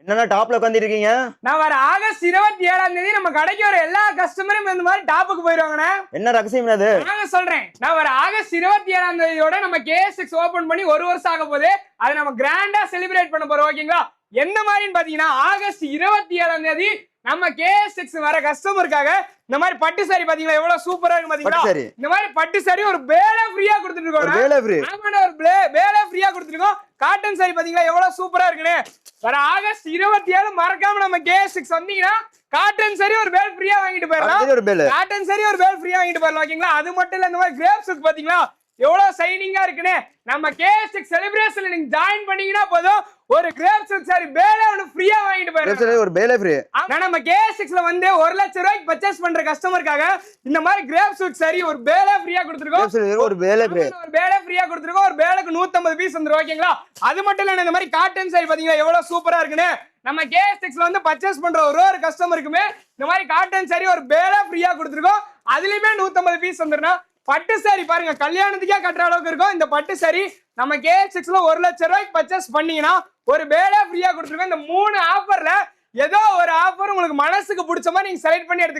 என்னன்னா டாப்ல உட்கார்ந்து இருக்கீங்க? நான் வர ஆகஸ்ட் 27ஆம் தேதி நம்ம கடைக்கு வர எல்லா கஸ்டமரும் இந்த மாதிரி டாப்புக்கு போயிருவாங்கண்ணே. என்ன ரகசியம் அது? நான் சொல்றேன். நான் வர ஆகஸ்ட் 27ஆம் தேதியோட நம்ம KS6 ஓபன் பண்ணி 1 வருஷம் ஆக போகுது. அதை நம்ம கிராண்டா செலிப்ரேட் பண்ண போறோம். ஓகேங்களா? எந்த மாதிரின்னு பாத்தீங்கன்னா ஆகஸ்ட் 27ஆம் தேதி நம்ம KS6 வர கஸ்டமருக்காக இந்த மாதிரி பட்டு சாரி பாத்தீங்களா எவ்வளவு சூப்பரா இருக்கு பாத்தீங்களா? இந்த மாதிரி பட்டு சாரி ஒரு பேலே ஃப்ரீயா கொடுத்துட்டு இருக்கோம். பேலே ஃப்ரீ. ஆமாடா, ஒரு பேலே ஃப்ரீயா கொடுத்துருக்கோம். காட்டன் சாரி பாத்தீங்களா எவ்வளவு சூப்பரா இருக்குன்னு. வர ஆகஸ்ட் 27 மறக்காம நம்ம KS6 வந்தீங்கன்னா காட்டன் சாரி ஒரு பேல் ஃப்ரீயா வாங்கிட்டு போயிடலாம். காட்டன் சாரி ஒரு பேல் ஃப்ரீயா வாங்கிட்டு போயிடலாம். ஓகேங்களா? அது மட்டும் இல்ல, இந்த மாதிரி கிரேப் சில்க் பாத்தீங்களா எவ்வளவு ஷைனிங்கா இருக்குன்னு. நம்ம KS6 செலிப்ரேஷன்ல நீங்க ஜாயின் பண்ணீங்கன்னா போதும், ஒரு கிரேப் சில்க் சாரி பேலே ஒன்னு ஃப்ரீயா வாங்கிட்டு போயிடலாம். ஒரு பேலே ஃப்ரீ. நம்ம KS6ல வந்து 1 லட்சம் ரூபாய்க்கு பர்ச்சேஸ் பண்ற கஸ்டமருக்காக இந்த மாதிரி கிரேப் சில்க் சாரி ஒரு பேலே ஃப்ரீயா கொடுத்துருக்கோம். ஒரு பேலே ஃப்ரீ. ஒரு பேலே ஃப்ரீயா கொடுத்துருக்கோம். ஒரு பேலுக்கு 150 பீஸ் வந்துரும். ஓகேங்களா? அது மட்டும் இல்ல, இந்த மாதிரி காட்டன் சாரி பாத்தீங்களா எவ்வளவு சூப்பரா இருக்குன்னு. நம்ம KS6ல வந்து பர்ச்சேஸ் பண்ற ஒரு கஸ்டமருக்குமே இந்த மாதிரி காட்டன் சாரி ஒரு பேலே ஃப்ரீயா கொடுத்துருக்கோம். அதுலயுமே 150 பீஸ் வந்துரும். பட்டு சாரி பாருங்க, கல்யாணத்துக்கே கட்டுற அளவுக்கு இருக்கும் இந்த பட்டு சாரி. நம்ம KS6ல 1 லட்சம் ரூபாய்க்கு பர்ச்சேஸ் பண்ணீங்கன்னா ஒரு பேலே ஃப்ரீயா கொடுத்துருக்கோம். இந்த 3 ஆஃபர்ல ஏதோ ஒரு ஆஃபர் உங்களுக்கு மனசுக்கு பிடிச்ச மாதிரி நீங்க செலக்ட் பண்ணி எடுத்துக்கலாம்.